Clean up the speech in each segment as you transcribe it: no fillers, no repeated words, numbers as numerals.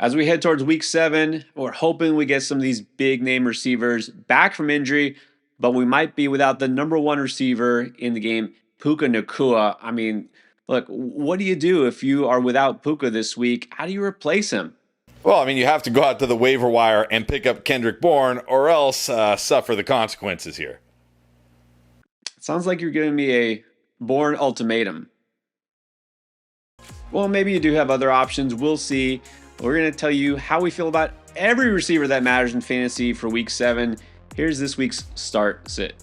As we head towards week 7, we're hoping we get some of these big name receivers back from injury, but we might be without the number one receiver in the game, Puka Nakua. I mean, look, what do you do if you are without Puka this week? How do you replace him? Well, I mean, you have to go out to the waiver wire and pick up Kendrick Bourne or else suffer the consequences here. Sounds like you're giving me a Bourne ultimatum. Well, maybe you do have other options. We'll see. We're going to tell you how we feel about every receiver that matters in fantasy for week 7. Here's this week's start sit.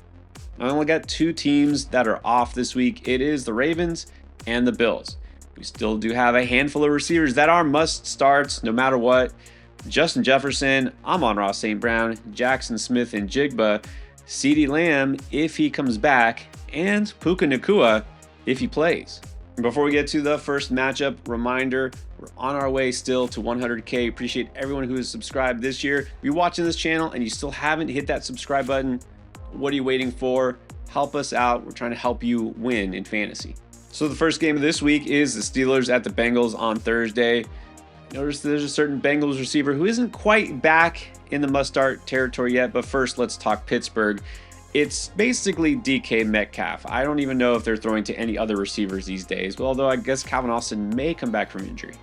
I only got 2 teams that are off this week. It is the Ravens and the Bills. We still do have a handful of receivers that are must starts no matter what. Justin Jefferson, Amon-Ra St. Brown, Jackson Smith and Jigba, CeeDee Lamb if he comes back, and Puka Nakua if he plays. Before we get to the first matchup, reminder, we're on our way still to 100K. Appreciate everyone who has subscribed this year. If you're watching this channel and you still haven't hit that subscribe button, what are you waiting for? Help us out. We're trying to help you win in fantasy. So the first game of this week is the Steelers at the Bengals on Thursday. Notice there's a certain Bengals receiver who isn't quite back in the must-start territory yet, but first let's talk Pittsburgh. It's basically DK Metcalf. I don't even know if they're throwing to any other receivers these days, well, although I guess Calvin Austin may come back from injury.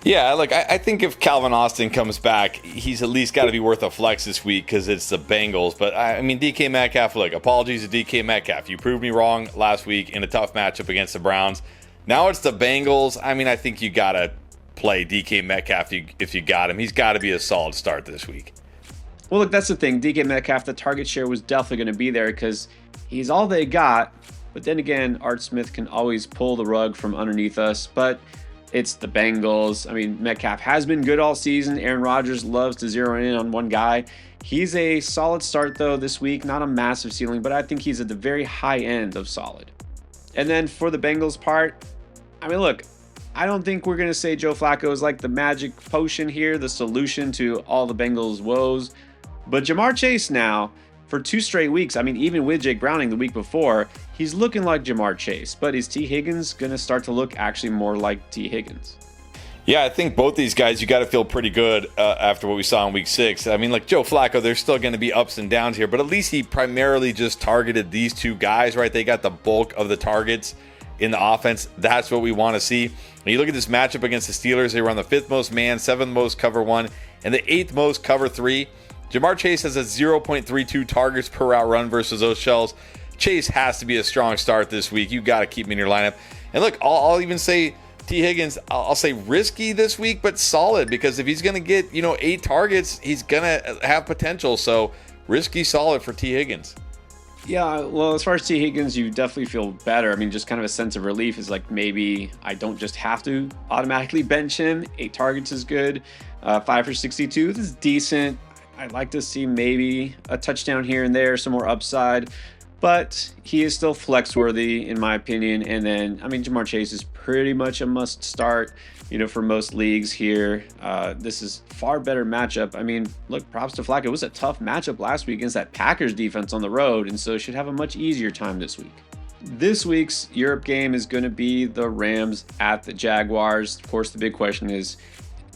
Yeah, look, I think if Calvin Austin comes back, he's at least got to be worth a flex this week because it's the Bengals. But, I mean, DK Metcalf, look, apologies to DK Metcalf. You proved me wrong last week in a tough matchup against the Browns. Now it's the Bengals. I mean, I think you got to play DK Metcalf if you got him. He's got to be a solid start this week. Well, look, that's the thing. DK Metcalf, the target share was definitely going to be there because he's all they got. But then again, Art Smith can always pull the rug from underneath us. But it's the Bengals. I mean, Metcalf has been good all season. Aaron Rodgers loves to zero in on one guy. He's a solid start, though, this week. Not a massive ceiling, but I think he's at the very high end of solid. And then for the Bengals part, I mean, look, I don't think we're going to say Joe Flacco is like the magic potion here, the solution to all the Bengals' woes. But Jamar Chase now, for 2 straight weeks, I mean, even with Jake Browning the week before, he's looking like Jamar Chase. But is T. Higgins going to start to look actually more like T. Higgins? Yeah, I think both these guys, you got to feel pretty good after what we saw in week 6. I mean, like Joe Flacco, there's still going to be ups and downs here, but at least he primarily just targeted these 2 guys, right? They got the bulk of the targets in the offense. That's what we want to see. When you look at this matchup against the Steelers, they were on the 5th most man, 7th most cover 1, and the 8th most cover 3. Jamar Chase has a 0.32 targets per route run versus those shells. Chase has to be a strong start this week. You got to keep him in your lineup. And look, I'll even say T. Higgins, I'll say risky this week, but solid, because if he's going to get, 8 targets, he's going to have potential. So risky, solid for T. Higgins. Yeah, well, as far as T. Higgins, you definitely feel better. I mean, just kind of a sense of relief is like maybe I don't just have to automatically bench him. 8 targets is good. 5 for 62 this is decent. I'd like to see maybe a touchdown here and there, some more upside, but he is still flex worthy in my opinion. And then, I mean, Jamar Chase is pretty much a must start, for most leagues here. This is far better matchup. I mean, look, props to Flacco. It was a tough matchup last week against that Packers defense on the road, and so should have a much easier time this week. This week's Europe game is going to be the Rams at the Jaguars. Of course, the big question is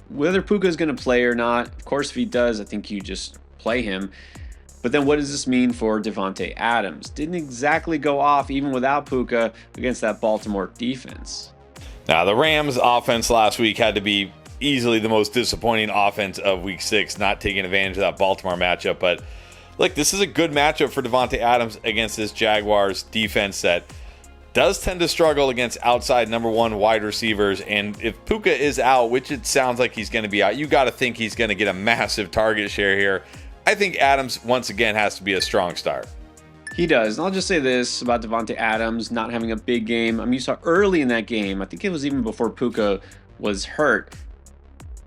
whether Puka is going to play or not. Of course, if he does, I think you just play him. But then what does this mean for Davante Adams? Didn't exactly go off even without Puka against that Baltimore defense. Now, the Rams offense last week had to be easily the most disappointing offense of week 6, not taking advantage of that Baltimore matchup. But look, this is a good matchup for Davante Adams against this Jaguars defense that does tend to struggle against outside number 1 wide receivers. And if Puka is out, which it sounds like he's going to be out, you got to think he's going to get a massive target share here. I think Adams, once again, has to be a strong start. He does. And I'll just say this about Davante Adams not having a big game. I mean, you saw early in that game, I think it was even before Puka was hurt,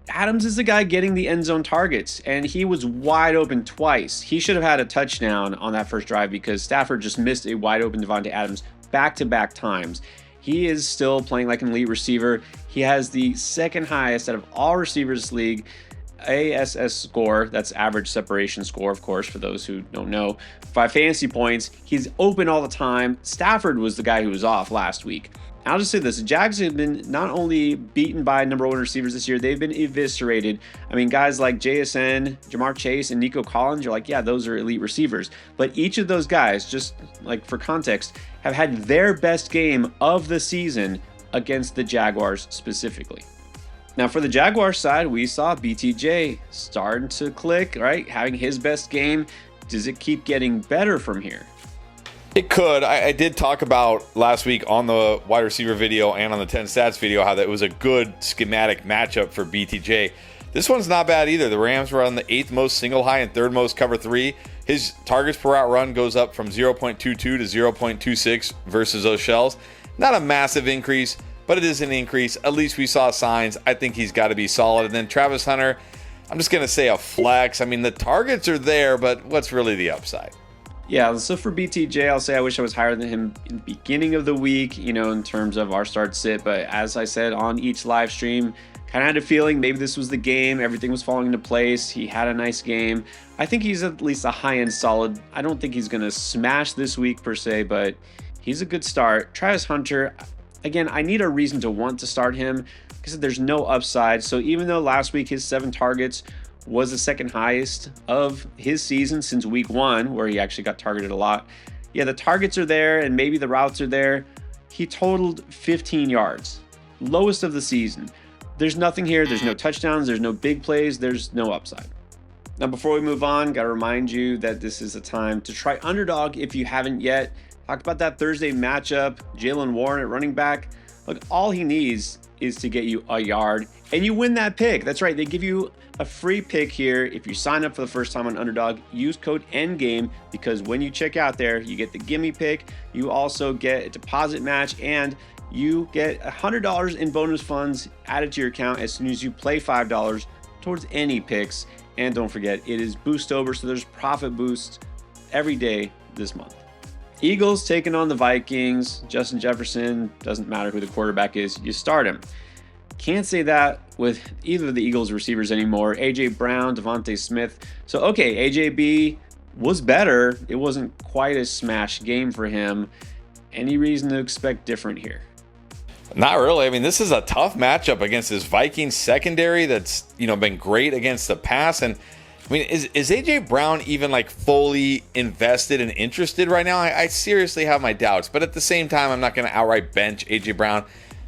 Adams is the guy getting the end zone targets, and he was wide open twice. He should have had a touchdown on that first drive because Stafford just missed a wide open Davante Adams back-to-back times. He is still playing like an elite receiver. He has the 2nd highest out of all receivers in this league ASS score, that's average separation score, of course, for those who don't know, 5 fantasy points. He's open all the time. Stafford was the guy who was off last week. I'll just say this. The Jags have been not only beaten by number one receivers this year, they've been eviscerated. I mean, guys like JSN, Jamar Chase, and Nico Collins, you're like, yeah, those are elite receivers. But each of those guys, just like for context, have had their best game of the season against the Jaguars specifically. Now, for the Jaguars side, we saw BTJ starting to click, right? Having his best game. Does it keep getting better from here? It could. I did talk about last week on the wide receiver video and on the 10 stats video how that was a good schematic matchup for BTJ. This one's not bad either. The Rams were on the 8th most single high and 3rd most cover 3. His targets per route run goes up from 0.22 to 0.26 versus those shells. Not a massive increase, but it is an increase. At least we saw signs. I think he's got to be solid. And then Travis Hunter, I'm just going to say a flex. I mean, the targets are there, but what's really the upside? Yeah, so for BTJ, I'll say I wish I was higher than him in the beginning of the week, in terms of our start sit. But as I said on each live stream, kind of had a feeling maybe this was the game. Everything was falling into place. He had a nice game. I think he's at least a high-end solid. I don't think he's going to smash this week per se, but he's a good start. Travis Hunter, again, I need a reason to want to start him because there's no upside. So even though last week his 7 targets was the second highest of his season since week 1, where he actually got targeted a lot. Yeah, the targets are there and maybe the routes are there. He totaled 15 yards, lowest of the season. There's nothing here. There's no touchdowns. There's no big plays. There's no upside. Now, before we move on, got to remind you that this is a time to try Underdog if you haven't yet. Talked about that Thursday matchup, Jaylen Warren at running back. Look, all he needs is to get you a yard, and you win that pick. That's right. They give you a free pick here if you sign up for the first time on Underdog. Use code ENDGAME because when you check out there, you get the gimme pick. You also get a deposit match, and you get $100 in bonus funds added to your account as soon as you play $5 towards any picks. And don't forget, it is boost over, so there's profit boost every day this month. Eagles taking on the Vikings. Justin Jefferson, doesn't matter who the quarterback is, you start him. Can't say that with either of the Eagles receivers anymore. A.J. Brown, Devontae Smith. So, okay, AJB was better. It wasn't quite a smash game for him. Any reason to expect different here? Not really. I mean, this is a tough matchup against this Vikings secondary that's, been great against the pass. And I mean, is A.J. Brown even like fully invested and interested right now? I seriously have my doubts. But at the same time, I'm not going to outright bench A.J. Brown.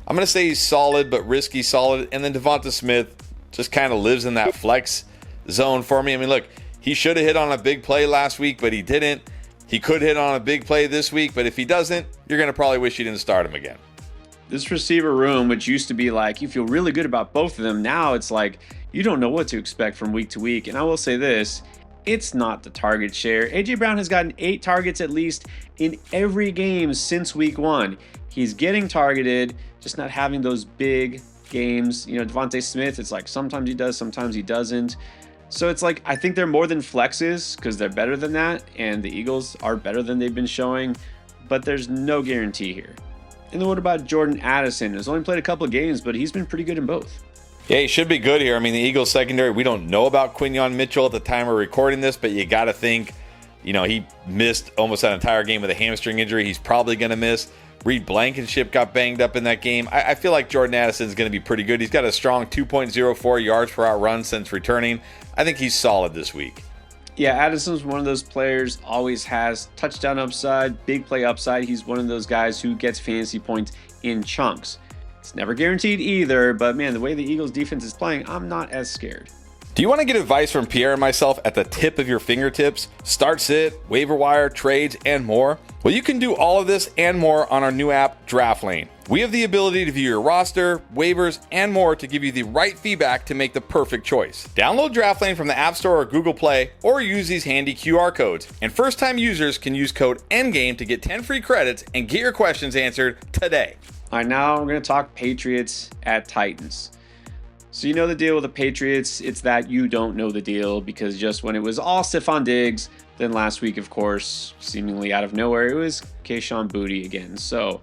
I'm going to say he's solid, but risky solid. And then Devonta Smith just kind of lives in that flex zone for me. I mean, look, he should have hit on a big play last week, but he didn't. He could hit on a big play this week, but if he doesn't, you're going to probably wish you didn't start him again. This receiver room, which used to be like, you feel really good about both of them. Now it's like, you don't know what to expect from week to week. And I will say this, it's not the target share. A.J. Brown has gotten 8 targets at least in every game since week 1. He's getting targeted, just not having those big games. Devontae Smith, it's like sometimes he does, sometimes he doesn't. So it's like, I think they're more than flexes because they're better than that. And the Eagles are better than they've been showing, but there's no guarantee here. And then what about Jordan Addison? He's only played a couple of games, but he's been pretty good in both. Yeah, he should be good here. I mean, the Eagles secondary, we don't know about Quinyon Mitchell at the time we're recording this, but you got to think, he missed almost an entire game with a hamstring injury. He's probably going to miss. Reed Blankenship got banged up in that game. I feel like Jordan Addison is going to be pretty good. He's got a strong 2.04 yards per route run since returning. I think he's solid this week. Yeah, Addison's one of those players, always has touchdown upside, big play upside. He's one of those guys who gets fantasy points in chunks. It's never guaranteed either, but man, the way the Eagles defense is playing, I'm not as scared. Do you want to get advice from Pierre and myself at the tip of your fingertips? Start sit, waiver wire, trades, and more? Well, you can do all of this and more on our new app, Draft Lane. We have the ability to view your roster, waivers, and more to give you the right feedback to make the perfect choice. Download Draft Lane from the App Store or Google Play, or use these handy QR codes. And first-time users can use code ENDGAME to get 10 free credits and get your questions answered today. All right, now we're going to talk Patriots at Titans. So you know the deal with the Patriots, it's that you don't know the deal because just when it was all Stephon Diggs, then last week, of course, seemingly out of nowhere, it was Kayshon Boutte again. So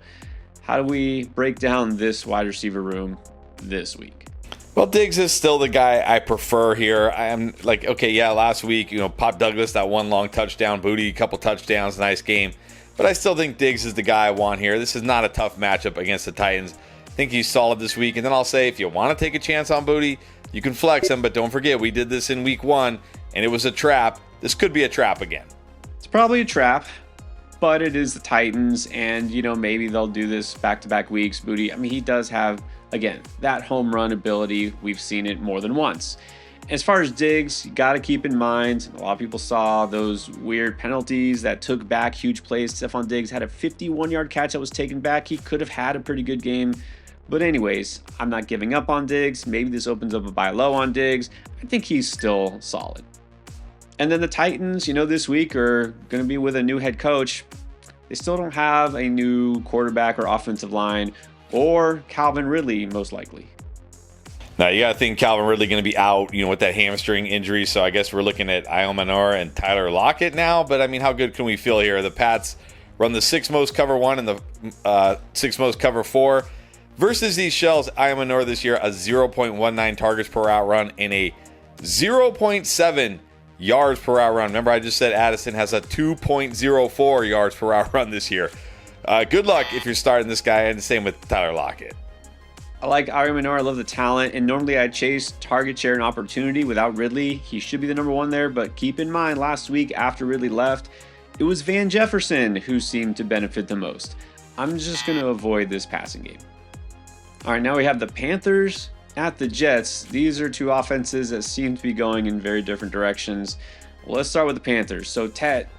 how do we break down this wide receiver room this week? Well, Diggs is still the guy I prefer here. I'm like, okay, yeah, last week, Pop Douglas, that one long touchdown, Boutte, a couple touchdowns, nice game. but I still think Diggs is the guy I want here. This is not a tough matchup against the Titans. I think he's solid this week. And then I'll say, if you want to take a chance on Booty, you can flex him, but don't forget, we did this in week 1, and it was a trap. This could be a trap again. It's probably a trap, but it is the Titans, and, maybe they'll do this back-to-back weeks. Booty, he does have, again, that home run ability. We've seen it more than once. As far as Diggs, you got to keep in mind, a lot of people saw those weird penalties that took back huge plays. Stephon Diggs had a 51-yard catch that was taken back. He could have had a pretty good game. But anyways, I'm not giving up on Diggs. Maybe this opens up a buy low on Diggs. I think he's still solid. And then the Titans, this week are going to be with a new head coach. They still don't have a new quarterback or offensive line, or Calvin Ridley, most likely. Now, you got to think Calvin Ridley going to be out, with that hamstring injury. So I guess we're looking at Iomanor and Tyler Lockett now. But, how good can we feel here? The Pats run the 6th most cover 1 and the 6th most cover 4. Versus these Shells, Iomanor this year, a 0.19 targets per route run and a 0.7 yards per route run. Remember, I just said Addison has a 2.04 yards per route run this year. Good luck if you're starting this guy, and the same with Tyler Lockett. I like Iomanor. I love the talent, and normally I chase target share and opportunity without Ridley. He should be the number 1 there, but keep in mind, last week after Ridley left, it was Van Jefferson who seemed to benefit the most. I'm just going to avoid this passing game. All right, now we have the Panthers at the Jets. These are two offenses that seem to be going in very different directions. Well, let's start with the Panthers. So Tet,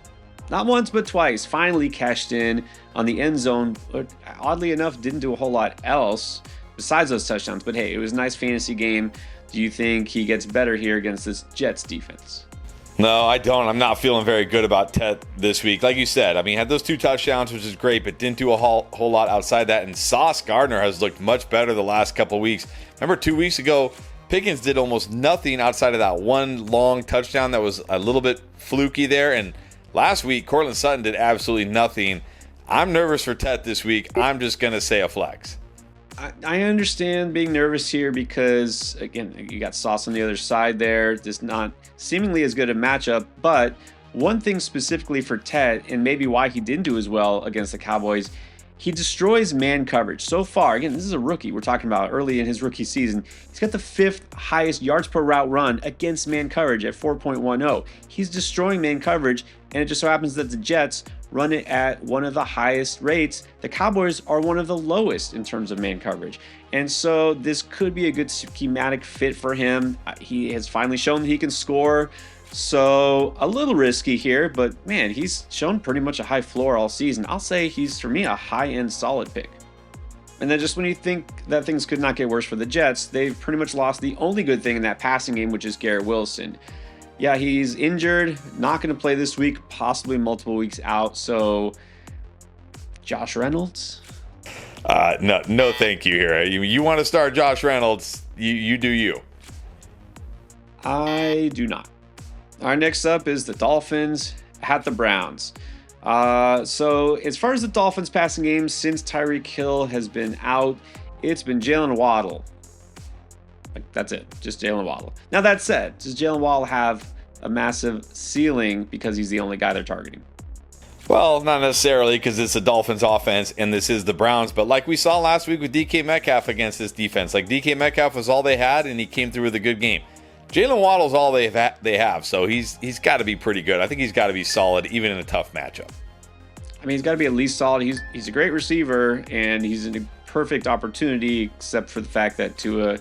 not once but twice, finally cashed in on the end zone, but oddly enough, didn't do a whole lot else besides those touchdowns. But hey, it was a nice fantasy game. Do you think he gets better here against this Jets defense? No, I don't. I'm not feeling very good about Tet this week. Like you said, he had those 2 touchdowns, which is great, but didn't do a whole lot outside that. And Sauce Gardner has looked much better the last couple of weeks. Remember 2 weeks ago, Pickens did almost nothing outside of that one long touchdown that was a little bit fluky there. And last week, Cortland Sutton did absolutely nothing. I'm nervous for Tet this week. I'm just going to say a flex. I understand being nervous here because, again, you got Sauce on the other side there. Just not seemingly as good a matchup. But one thing specifically for Tet, and maybe why he didn't do as well against the Cowboys, he destroys man coverage. So far, again, this is a rookie we're talking about early in his rookie season. He's got the 5th highest yards per route run against man coverage at 4.10. He's destroying man coverage, and it just so happens that the Jets run it at one of the highest rates. The Cowboys are one of the lowest in terms of man coverage. And so this could be a good schematic fit for him. He has finally shown that he can score. So a little risky here, but man, he's shown pretty much a high floor all season. I'll say he's, for me, a high-end solid pick. And then just when you think that things could not get worse for the Jets, they've pretty much lost the only good thing in that passing game, which is Garrett Wilson. Yeah, he's injured, not going to play this week, possibly multiple weeks out. So, Josh Reynolds? No, thank you here. You want to start Josh Reynolds, you do you. I do not. All right, next up is the Dolphins at the Browns. So, as far as the Dolphins passing game, since Tyreek Hill has been out, it's been Jalen Waddle. That's it, just Jalen Waddle. Now that said, does Jalen Waddle have a massive ceiling because he's the only guy they're targeting? Well, not necessarily, because it's the Dolphins offense and this is the Browns. But like we saw last week with DK Metcalf against this defense, like DK Metcalf was all they had and he came through with a good game. Jalen Waddle's all they have, so he's got to be pretty good. I think he's got to be solid even in a tough matchup. He's got to be at least solid. He's a great receiver and he's in a perfect opportunity, except for the fact that Tua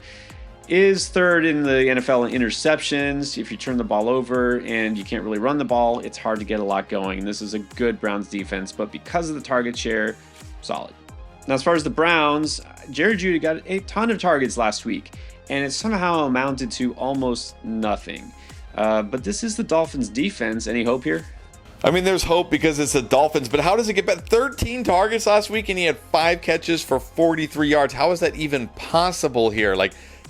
is 3rd in the NFL in interceptions. If you turn the ball over and you can't really run the ball, it's hard to get a lot going. And this is a good Browns defense, but because of the target share, solid. Now, as far as the Browns, Jerry Jeudy got a ton of targets last week, and it somehow amounted to almost nothing. But this is the Dolphins defense. Any hope here? There's hope because it's the Dolphins, but how does it get better? 13 targets last week, and he had 5 catches for 43 yards. How is that even possible here?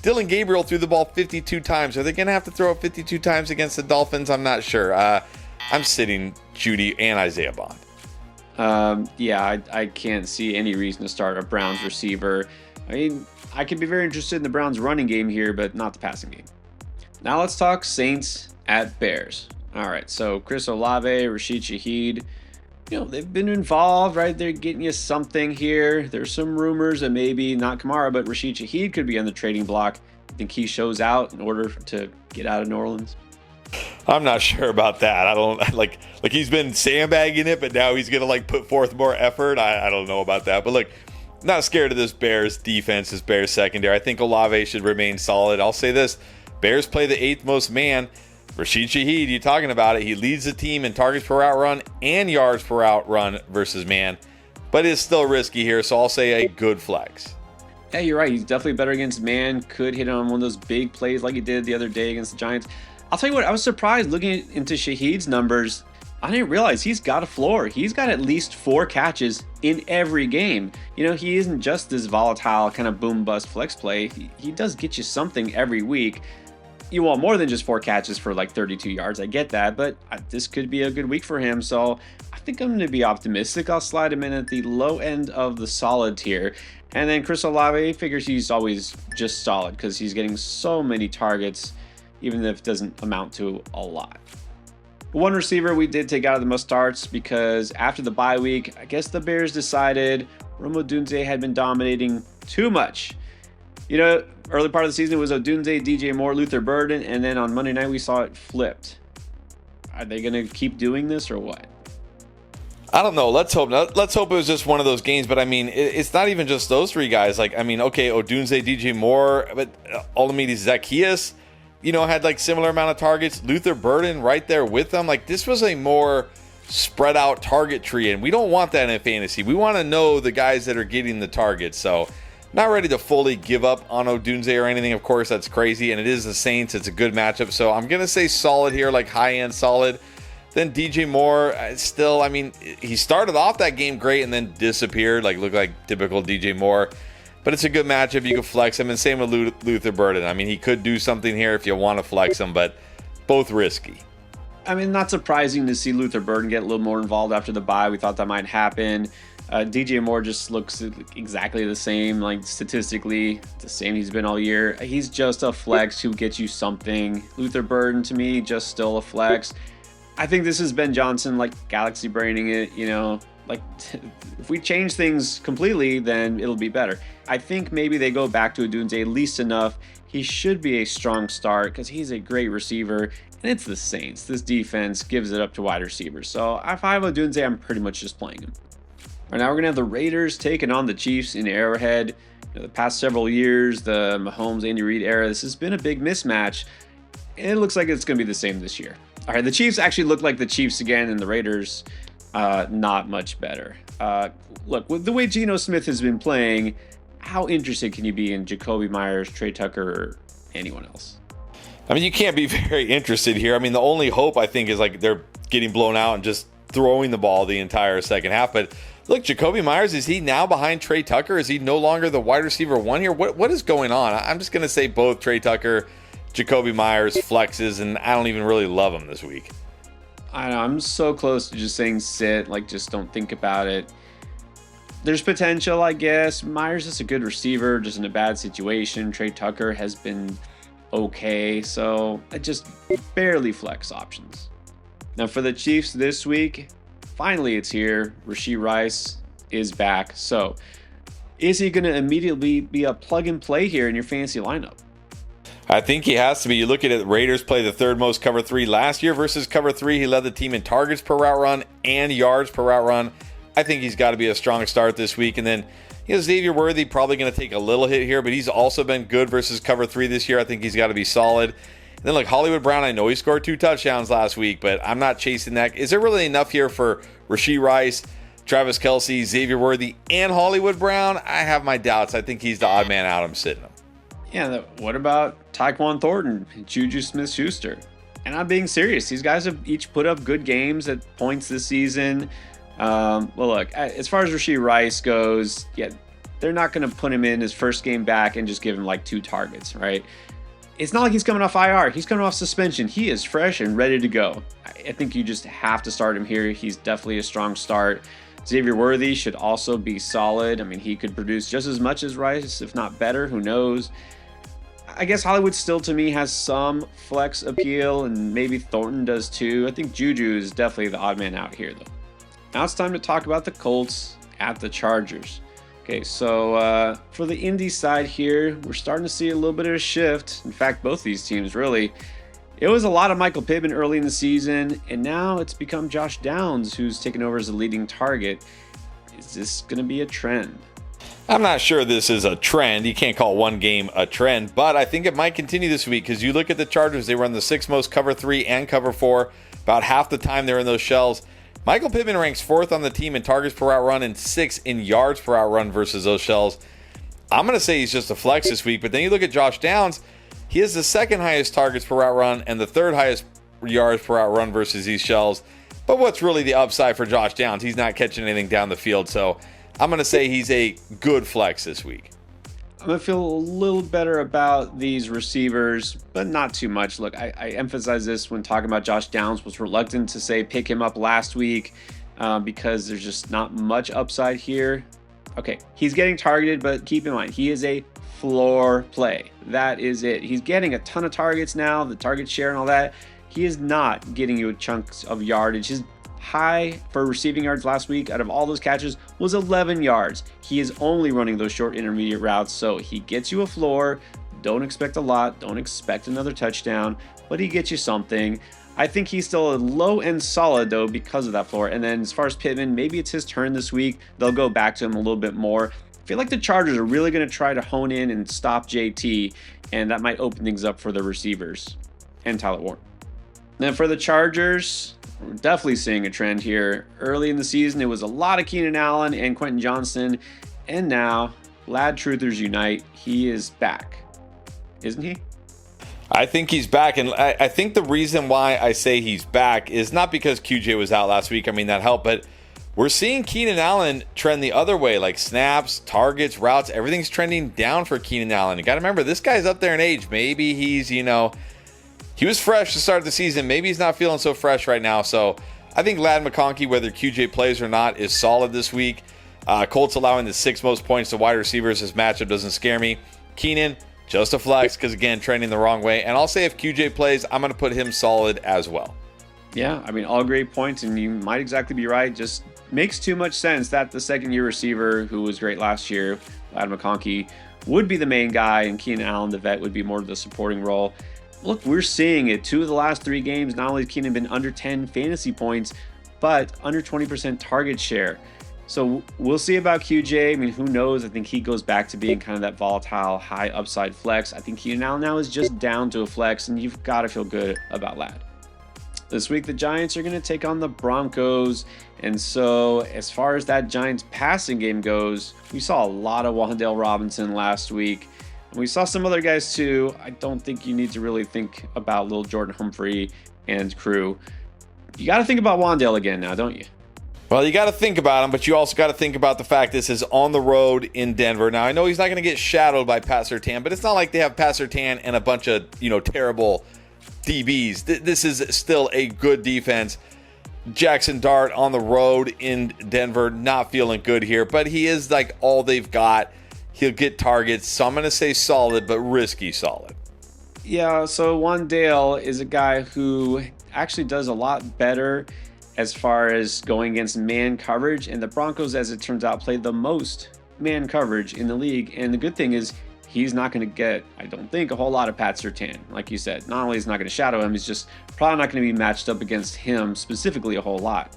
Dylan Gabriel threw the ball 52 times. Are they going to have to throw it 52 times against the Dolphins? I'm not sure. I'm sitting Jeudy and Isaiah Bond. I can't see any reason to start a Browns receiver. I could be very interested in the Browns running game here, but not the passing game. Now let's talk Saints at Bears. All right, so Chris Olave, Rashid Shaheed. they've been involved, right? They're getting you something here. There's some rumors that maybe not Kamara, but Rashid Shaheed could be on the trading block. I think he shows out in order to get out of New Orleans. I'm not sure about that. I don't like he's been sandbagging it, but now he's gonna put forth more effort. I don't know about that. But look, not scared of this Bears defense, this Bears secondary. I think Olave should remain solid. I'll say this: Bears play the 8th most man. Rashid Shaheed, you talking about it? He leads the team in targets per route run and yards per route run versus man, but it's still risky here. So I'll say a good flex. Yeah, you're right. He's definitely better against man. Could hit on one of those big plays like he did the other day against the Giants. I'll tell you what, I was surprised looking into Shaheed's numbers. I didn't realize he's got a floor. He's got at least 4 catches in every game. He isn't just this volatile kind of boom bust flex play. He does get you something every week. You want more than just 4 catches for 32 yards. I get that, but this could be a good week for him. So I think I'm going to be optimistic. I'll slide him in at the low end of the solid tier. And then Chris Olave figures he's always just solid because he's getting so many targets, even if it doesn't amount to a lot. One receiver we did take out of the must starts because after the bye week, I guess the Bears decided Rome Odunze had been dominating too much. Early part of the season was Odunze, DJ Moore, Luther Burden, and then on Monday night we saw it flipped. Are they going to keep doing this or what? I don't know. Let's hope not. Let's hope it was just one of those games. But I mean, it's not even just those 3 guys. Okay, Odunze, DJ Moore, but Olamide Zaccheaus, had similar amount of targets. Luther Burden right there with them. This was a more spread out target tree, and we don't want that in fantasy. We want to know the guys that are getting the targets. So not ready to fully give up on Odunze or anything. Of course, that's crazy, and it is the Saints. It's a good matchup. So I'm going to say solid here, high-end solid. Then DJ Moore, still, he started off that game great and then disappeared, looked like typical DJ Moore. But it's a good matchup. You can flex him, and same with Luther Burden. He could do something here if you want to flex him, but both risky. Not surprising to see Luther Burden get a little more involved after the bye. We thought that might happen. DJ Moore just looks exactly the same, statistically, the same he's been all year. He's just a flex who gets you something. Luther Burden, to me, just still a flex. I think this is Ben Johnson, galaxy braining it, if we change things completely, then it'll be better. I think maybe they go back to Odunze at least enough. He should be a strong start because he's a great receiver, and it's the Saints. This defense gives it up to wide receivers. So if I have Odunze, I'm pretty much just playing him. All right, now we're going to have the Raiders taking on the Chiefs in Arrowhead. The past several years, the Mahomes, Andy Reid era, this has been a big mismatch. And it looks like it's going to be the same this year. All right, the Chiefs actually look like the Chiefs again, and the Raiders not much better. Look, with the way Geno Smith has been playing, how interested can you be in Jacoby Myers, Trey Tucker, or anyone else? You can't be very interested here. The only hope, I think, is they're getting blown out and just throwing the ball the entire second half. But look, Jacoby Myers, is he now behind Trey Tucker? Is he no longer the wide receiver 1 here? What is going on? I'm just going to say both Trey Tucker, Jacoby Myers flexes, and I don't even really love them this week. I know, I'm so close to just saying sit, just don't think about it. There's potential, I guess. Myers is a good receiver, just in a bad situation. Trey Tucker has been okay, so I just barely flex options. Now for the Chiefs this week, finally it's here. Rashee Rice is back. So is he going to immediately be a plug and play here in your fantasy lineup? I think he has to be. You look at it, Raiders play the 3rd most cover 3 last year versus cover 3. He led the team in targets per route run and yards per route run. I think he's got to be a strong start this week. And then, Xavier Worthy probably going to take a little hit here, but he's also been good versus cover 3 this year. I think he's got to be solid. And then, Hollywood Brown, I know he scored 2 touchdowns last week, but I'm not chasing that. Is there really enough here for Rashee Rice, Travis Kelce, Xavier Worthy, and Hollywood Brown? I have my doubts. I think he's the odd man out. I'm sitting him. Yeah, what about Tyquan Thornton, Juju Smith-Schuster? And I'm being serious. These guys have each put up good games at points this season. Look, as far as Rashee Rice goes, they're not going to put him in his first game back and just give him 2 targets, right? It's not like he's coming off IR. He's coming off suspension. He is fresh and ready to go. I think you just have to start him here. He's definitely a strong start. Xavier Worthy should also be solid. He could produce just as much as Rice, if not better. Who knows? I guess Hollywood still, to me, has some flex appeal, and maybe Thornton does too. I think Juju is definitely the odd man out here, though. Now it's time to talk about the Colts at the Chargers. Okay, so for the Indy side here, we're starting to see a little bit of a shift. In fact, both these teams really. It was a lot of Michael Pittman early in the season, and now it's become Josh Downs who's taken over as the leading target. Is this going to be a trend? I'm not sure this is a trend. You can't call one game a trend, but I think it might continue this week because you look at the Chargers, they run the sixth most cover 3 and cover 4. About half the time they're in those shells. Michael Pittman ranks 4th on the team in targets per route run and 6th in yards per route run versus those shells. I'm going to say he's just a flex this week, but then you look at Josh Downs, he has the 2nd highest targets per route run and the 3rd highest yards per route run versus these shells. But what's really the upside for Josh Downs? He's not catching anything down the field, so I'm going to say he's a good flex this week. I'm going to feel a little better about these receivers, but not too much. Look, I emphasize this when talking about Josh Downs, was reluctant to say pick him up last week because there's just not much upside here. Okay, he's getting targeted, but keep in mind, he is a floor play. That is it. He's getting a ton of targets now, the target share and all that. He is not getting you chunks of yardage. His high for receiving yards last week out of all those catches was 11 yards. He is only running those short intermediate routes, so he gets you a floor. Don't expect a lot. Don't expect another touchdown, but he gets you something. I think he's still a low-end solid, though, because of that floor. And then as far as Pittman, maybe it's his turn this week. They'll go back to him a little bit more. I feel like the Chargers are really going to try to hone in and stop JT, and that might open things up for the receivers and Tyler Warren. Then for the Chargers, we're definitely seeing a trend here. Early in the season, it was a lot of Keenan Allen and Quentin Johnson, and now Lad Truthers unite. He is back, isn't he? I think he's back, and I think the reason why I say he's back is not because QJ was out last week. I mean, that helped, but we're seeing Keenan Allen trend the other way, like snaps, targets, routes. Everything's trending down for Keenan Allen. You got to remember, this guy's up there in age. Maybe he's, he was fresh to start the season. Maybe he's not feeling so fresh right now. So I think Ladd McConkey, whether QJ plays or not, is solid this week. Colts allowing the 6th most points to wide receivers. This matchup doesn't scare me. Keenan, just a flex because, again, trending the wrong way. And I'll say if QJ plays, I'm going to put him solid as well. Yeah, I mean, all great points, and you might exactly be right. Just makes too much sense that the second-year receiver who was great last year, Ladd McConkey, would be the main guy, and Keenan Allen, the vet, would be more of the supporting role. Look, we're seeing it. 2 of the last 3 games, not only has Keenan been under 10 fantasy points, but under 20% target share. So we'll see about QJ. I mean, who knows? I think he goes back to being kind of that volatile, high upside flex. I think Keenan Allen now is just down to a flex, and you've got to feel good about Ladd. This week, the Giants are going to take on the Broncos. And so as far as that Giants passing game goes, we saw a lot of Wan'Dale Robinson last week. And we saw some other guys too. I don't think you need to really think about little Jordan Humphrey and crew. You got to think about Wan'Dale again now, don't you? Well, you got to think about him, but you also got to think about the fact this is on the road in Denver. Now, I know he's not going to get shadowed by Pat Surtain, but it's not like they have Pat Surtain and a bunch of, terrible DBs. This is still a good defense. Jackson Dart on the road in Denver, not feeling good here, but he is like all they've got. He'll get targets, so I'm going to say solid, but risky solid. Yeah, so Wan'Dale is a guy who actually does a lot better as far as going against man coverage, and the Broncos, as it turns out, play the most man coverage in the league. And the good thing is he's not going to get, I don't think, a whole lot of Pat Surtain. Like you said, not only is he not going to shadow him, he's just probably not going to be matched up against him specifically a whole lot.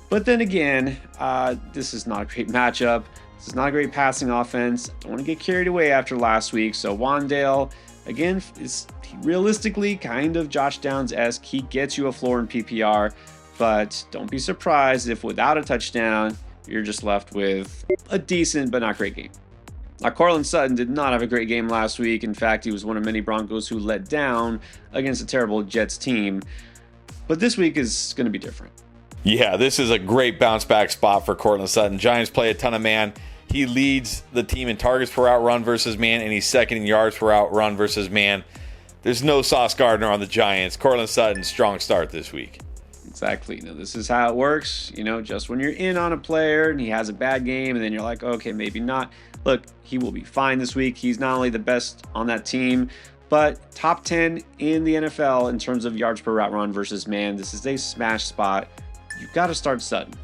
But then again, this is not a great matchup. This is not a great passing offense. Don't want to get carried away after last week. So Wan'Dale, again, is realistically kind of Josh Downs-esque. He gets you a floor in PPR, but don't be surprised if without a touchdown, you're just left with a decent but not great game. Now, Courtland Sutton did not have a great game last week. In fact, he was one of many Broncos who let down against a terrible Jets team. But this week is going to be different. Yeah, this is a great bounce back spot for Courtland Sutton. Giants play a ton of man. He leads the team in targets per out run versus man, and he's second in yards per out run versus man. There's no Sauce Gardner on the Giants. Courtland Sutton, strong start this week. Exactly. Now, this is how it works. Just when you're in on a player and he has a bad game, and then you're like, okay, maybe not. Look, he will be fine this week. He's not only the best on that team, but top 10 in the NFL in terms of yards per route run versus man. This is a smash spot. You've got to start Sutton.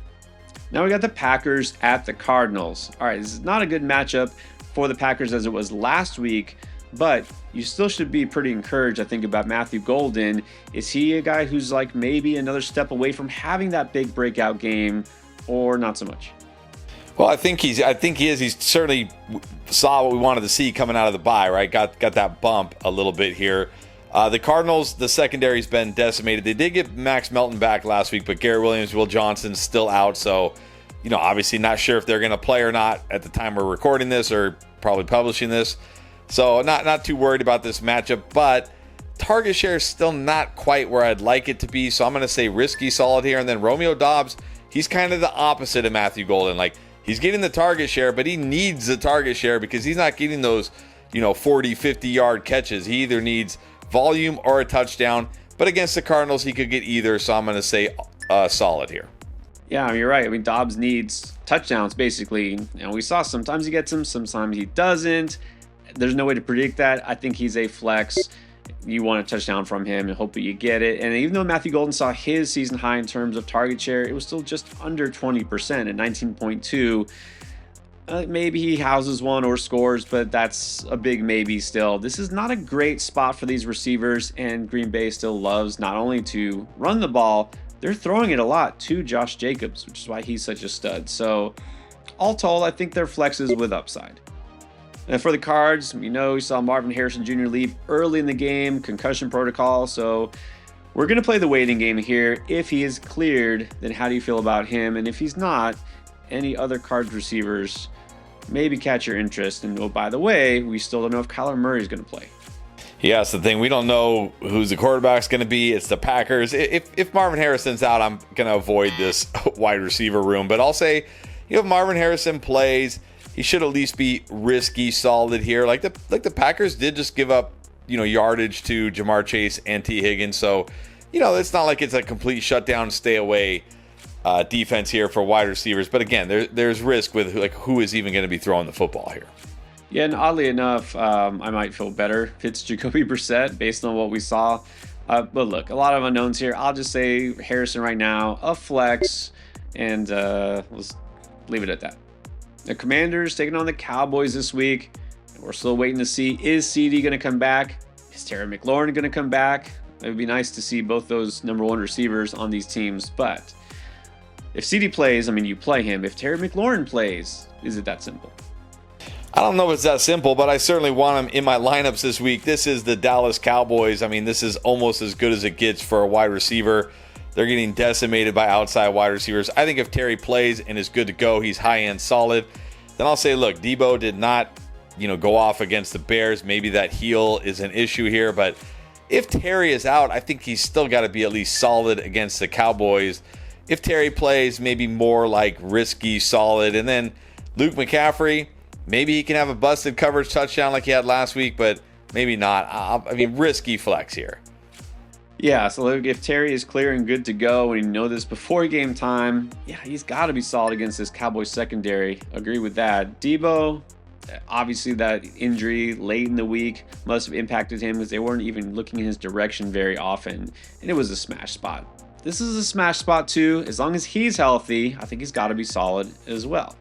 Now we got the Packers at the Cardinals. All right, this is not a good matchup for the Packers as it was last week, but you still should be pretty encouraged, I think, about Matthew Golden. Is he a guy who's like maybe another step away from having that big breakout game, or not so much? Well, I think he is. He certainly saw what we wanted to see coming out of the bye, right? Got that bump a little bit here. The Cardinals, the secondary's been decimated. They did get Max Melton back last week, but Garrett Williams, Will Johnson still out. So, obviously not sure if they're going to play or not at the time we're recording this or probably publishing this. So not too worried about this matchup, but target share is still not quite where I'd like it to be. So I'm going to say risky solid here. And then Romeo Doubs, he's kind of the opposite of Matthew Golden. Like, he's getting the target share, but he needs the target share because he's not getting those, 40, 50-yard catches. He either needs volume or a touchdown, but against the Cardinals, he could get either. So I'm going to say solid here. Yeah, you're right. I mean, Doubs needs touchdowns, basically. We saw sometimes he gets them, sometimes he doesn't. There's no way to predict that. I think he's a flex. You want a touchdown from him and hope that you get it. And even though Matthew Golden saw his season high in terms of target share, it was still just under 20% at 19.2. Maybe he houses one or scores, but that's a big maybe still. This is not a great spot for these receivers, and Green Bay still loves not only to run the ball, they're throwing it a lot to Josh Jacobs, which is why he's such a stud. So all told, I think they're flexes with upside. And for the Cards, we saw Marvin Harrison Jr. leave early in the game, concussion protocol. So we're going to play the waiting game here. If he is cleared, then how do you feel about him? And if he's not, any other Cards receivers maybe catch your interest. And oh, by the way, we still don't know if Kyler Murray is going to play. Yeah, that's the thing. We don't know who's the quarterback's going to be. It's the Packers. If Marvin Harrison's out, I'm going to avoid this wide receiver room. But I'll say, if Marvin Harrison plays, he should at least be risky solid here. Like the Packers did just give up, yardage to Jamar Chase and T. Higgins. So, it's not like it's a complete shutdown, stay away defense here for wide receivers. But again, there's risk with who is even going to be throwing the football here. Yeah, and oddly enough, I might feel better if it's Jacoby Brissett based on what we saw. But look, a lot of unknowns here. I'll just say Harrison right now, a flex, and let's leave it at that. The Commanders taking on the Cowboys this week. We're still waiting to see, is CD going to come back? Is Terry McLaurin going to come back? It would be nice to see both those number one receivers on these teams. But if CD plays, you play him. If Terry McLaurin plays, is it that simple? I don't know if it's that simple, but I certainly want him in my lineups this week. This is the Dallas Cowboys. This is almost as good as it gets for a wide receiver. They're getting decimated by outside wide receivers. I think if Terry plays and is good to go, he's high-end solid, then I'll say, look, Debo did not, go off against the Bears. Maybe that heel is an issue here, but if Terry is out, I think he's still got to be at least solid against the Cowboys. If Terry plays, maybe more like risky solid. And then Luke McCaffrey, maybe he can have a busted coverage touchdown like he had last week, but maybe not. Risky flex here. Yeah, so if Terry is clear and good to go, and you know this before game time, he's got to be solid against this Cowboys secondary. Agree with that. Debo, obviously that injury late in the week must have impacted him because they weren't even looking in his direction very often, and it was a smash spot. This is a smash spot too. As long as he's healthy, I think he's got to be solid as well.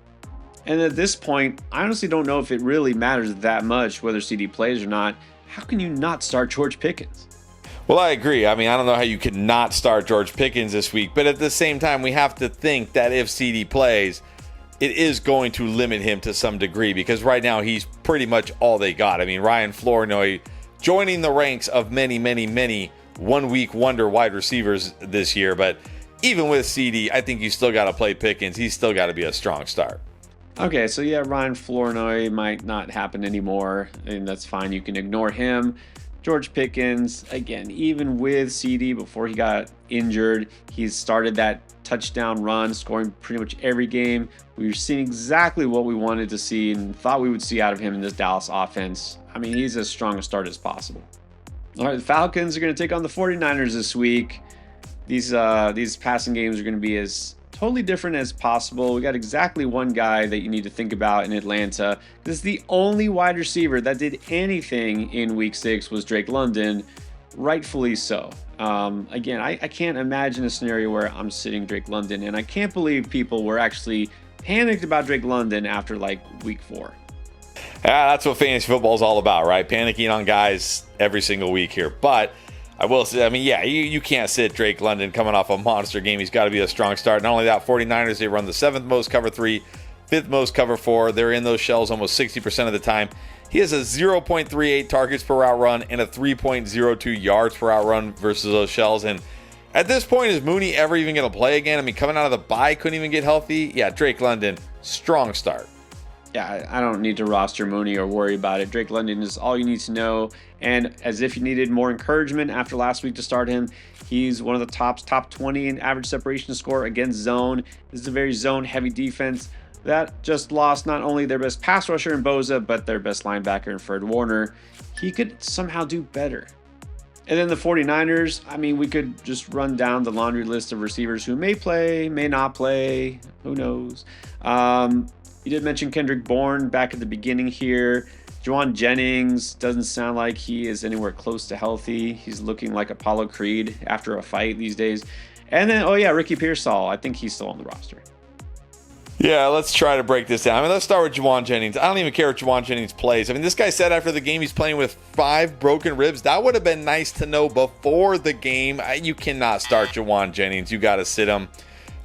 And at this point, I honestly don't know if it really matters that much whether CD plays or not. How can you not start George Pickens? Well, I agree. I don't know how you could not start George Pickens this week, but at the same time, we have to think that if CD plays, it is going to limit him to some degree because right now he's pretty much all they got. Ryan Flournoy joining the ranks of many, many, many one-week wonder wide receivers this year, but even with CD, I think you still got to play Pickens. He's still got to be a strong start. Okay, so Ryan Flournoy might not happen anymore, and that's fine. You can ignore him. George Pickens, again, even with CD before he got injured, he's started that touchdown run, scoring pretty much every game. We were seeing exactly what we wanted to see and thought we would see out of him in this Dallas offense. He's as strong a start as possible. All right, the Falcons are going to take on the 49ers this week. These passing games are going to be as totally different as possible. We got exactly one guy that you need to think about in Atlanta. This is the only wide receiver that did anything in week 6 was Drake London. rightfully so. Again, I can't imagine a scenario where I'm sitting Drake London, and I can't believe people were actually panicked about Drake London after like week 4. Yeah, that's what fantasy football is all about, right? Panicking on guys every single week here. But I will say, I mean, yeah, you can't sit Drake London coming off a monster game. He's got to be a strong start. Not only that, 49ers, they run the 7th most cover 3, 5th most cover 4. They're in those shells almost 60% of the time. He has a 0.38 targets per route run and a 3.02 yards per route run versus those shells. And at this point, is Mooney ever even going to play again? I mean, coming out of the bye, couldn't even get healthy. Yeah, Drake London, strong start. Yeah, I don't need to roster Mooney or worry about it. Drake London is all you need to know. And as if you needed more encouragement after last week to start him, he's one of the top 20 in average separation score against zone. This is a very zone-heavy defense that just lost not only their best pass rusher in Boza, but their best linebacker in Fred Warner. He could somehow do better. And then the 49ers, I mean, we could just run down the laundry list of receivers who may play, may not play, who knows. You did mention Kendrick Bourne back at the beginning here. Juwan Jennings doesn't sound like he is anywhere close to healthy. He's looking like Apollo Creed after a fight these days. And then, Ricky Pearsall. I think he's still on the roster. Yeah, let's try to break this down. I mean, let's start with Juwan Jennings. I don't even care if Juwan Jennings plays. I mean, this guy said after the game he's playing with 5 broken ribs. That would have been nice to know before the game. You cannot start Juwan Jennings. You got to sit him.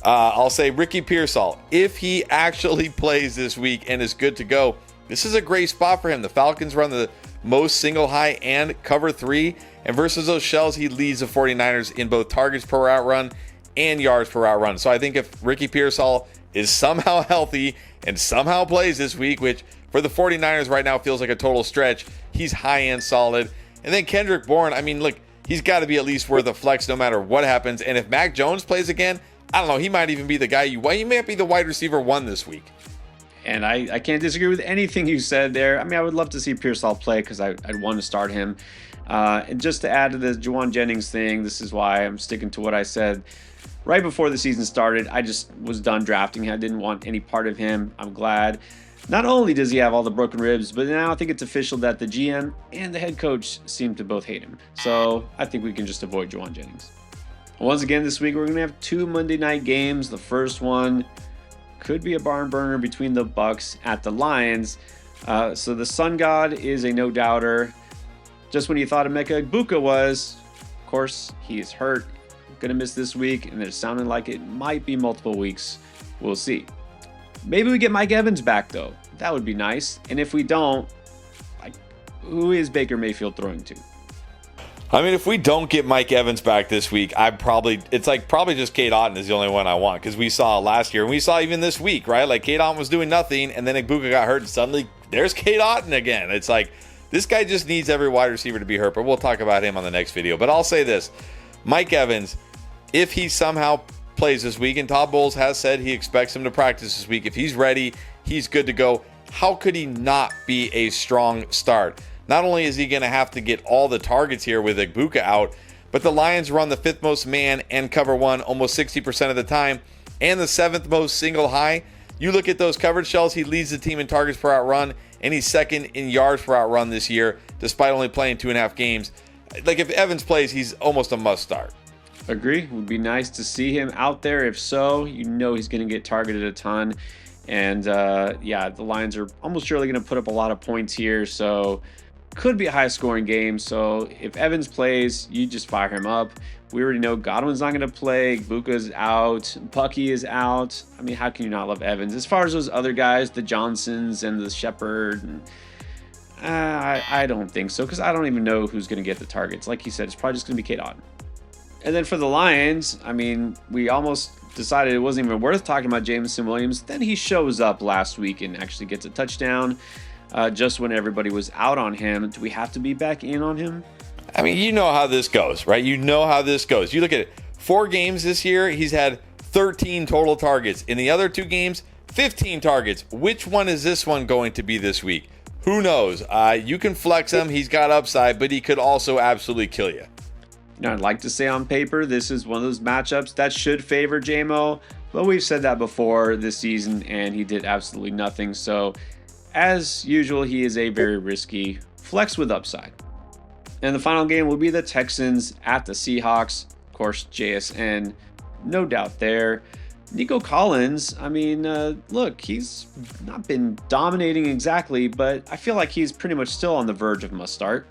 I'll say Ricky Pearsall, if he actually plays this week and is good to go, this is a great spot for him. The Falcons run the most single high and cover 3, and versus those shells, he leads the 49ers in both targets per route run and yards per route run. So I think if Ricky Pearsall is somehow healthy and somehow plays this week, which for the 49ers right now feels like a total stretch, he's high-end solid. And then Kendrick Bourne, I mean, look, he's got to be at least worth a flex no matter what happens. And if Mac Jones plays again, I don't know, he might even be the guy he might be the wide receiver 1 this week. And I can't disagree with anything you said there. I mean, I would love to see Pearsall play because I'd want to start him. And just to add to the Juwan Jennings thing, this is why I'm sticking to what I said right before the season started. I just was done drafting. I didn't want any part of him. I'm glad. Not only does he have all the broken ribs, but now I think it's official that the GM and the head coach seem to both hate him. So I think we can just avoid Juwan Jennings. Once again, this week we're going to have 2 Monday night games. The first one could be a barn burner between the Bucs at the Lions. So the Sun God is a no-doubter. Just when you thought Emeka Egbuka was, of course, he is hurt. Going to miss this week, and it's sounding like it might be multiple weeks. We'll see. Maybe we get Mike Evans back, though. That would be nice. And if we don't, who is Baker Mayfield throwing to? I mean, if we don't get Mike Evans back this week, probably just Cade Otton is the only one I want, because we saw last year and we saw even this week, right? Like Cade Otton was doing nothing, and then Egbuka got hurt, and suddenly there's Cade Otton again. It's like this guy just needs every wide receiver to be hurt, but we'll talk about him on the next video. But I'll say this, Mike Evans, if he somehow plays this week, and Todd Bowles has said he expects him to practice this week, if he's ready, he's good to go. How could he not be a strong start? Not only is he going to have to get all the targets here with Egbuka out, but the Lions run the 5th most man and cover 1 almost 60% of the time, and the 7th most single high. You look at those coverage shells, he leads the team in targets per out run, and he's 2nd in yards per out run this year, despite only playing 2.5 games. Like, if Evans plays, he's almost a must start. Agree. Would be nice to see him out there. If so, you know he's going to get targeted a ton. And, the Lions are almost surely going to put up a lot of points here, so could be a high-scoring game. So if Evans plays, you just fire him up. We already know Godwin's not going to play. Egbuka's out. Bucky is out. I mean, how can you not love Evans? As far as those other guys, the Johnsons and the Shepard, I don't think so, because I don't even know who's going to get the targets. Like he said, it's probably just going to be Cade Otton. And then for the Lions, I mean, we almost decided it wasn't even worth talking about Jameson Williams. Then he shows up last week and actually gets a touchdown just when everybody was out on him. Do we have to be back in on him? I mean, you know how this goes, right? You know how this goes. You look at it. 4 games this year, he's had 13 total targets. In the other 2 games, 15 targets. Which one is this one going to be this week? Who knows? You can flex him. He's got upside, but he could also absolutely kill you. You know, I'd like to say on paper, this is one of those matchups that should favor JMO, but we've said that before this season, and he did absolutely nothing. So, as usual, he is a very risky flex with upside. And the final game will be the Texans at the Seahawks. Of course, JSN, no doubt there. Nico Collins, look, he's not been dominating exactly, but I feel like he's pretty much still on the verge of a must start.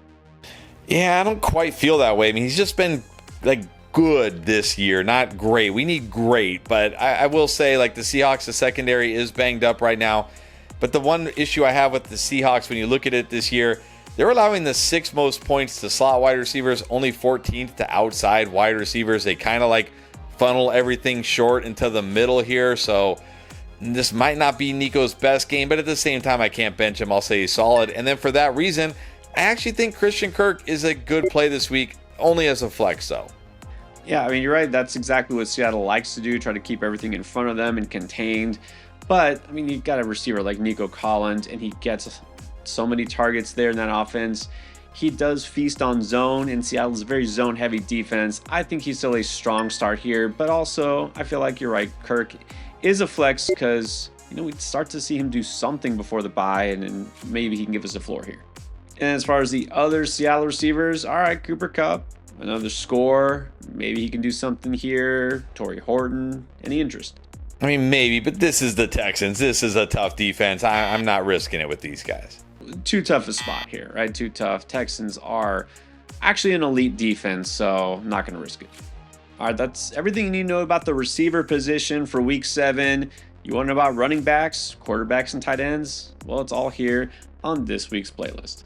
Yeah, I don't quite feel that way. I mean, he's just been good this year, not great. We need great, but I will say the Seahawks, the secondary is banged up right now. But the one issue I have with the Seahawks, when you look at it this year, they're allowing the 6th most points to slot wide receivers, only 14th to outside wide receivers. They kind of funnel everything short into the middle here. So this might not be Nico's best game, but at the same time, I can't bench him. I'll say he's solid. And then for that reason, I actually think Christian Kirk is a good play this week, only as a flex though. Yeah, you're right. That's exactly what Seattle likes to do, try to keep everything in front of them and contained. But, you've got a receiver like Nico Collins, and he gets so many targets there in that offense. He does feast on zone, and Seattle's a very zone-heavy defense. I think he's still a strong start here, but also I feel like you're right. Kirk is a flex because, we'd start to see him do something before the bye, and maybe he can give us a floor here. And as far as the other Seattle receivers, all right, Cooper Kupp, another score. Maybe he can do something here. Torrey Horton, any interest? Maybe, but this is the Texans. This is a tough defense. I'm not risking it with these guys. Too tough a spot here, right? Too tough. Texans are actually an elite defense, so I'm not going to risk it. All right, that's everything you need to know about the receiver position for Week 7. You want to know about running backs, quarterbacks, and tight ends? Well, it's all here on this week's playlist.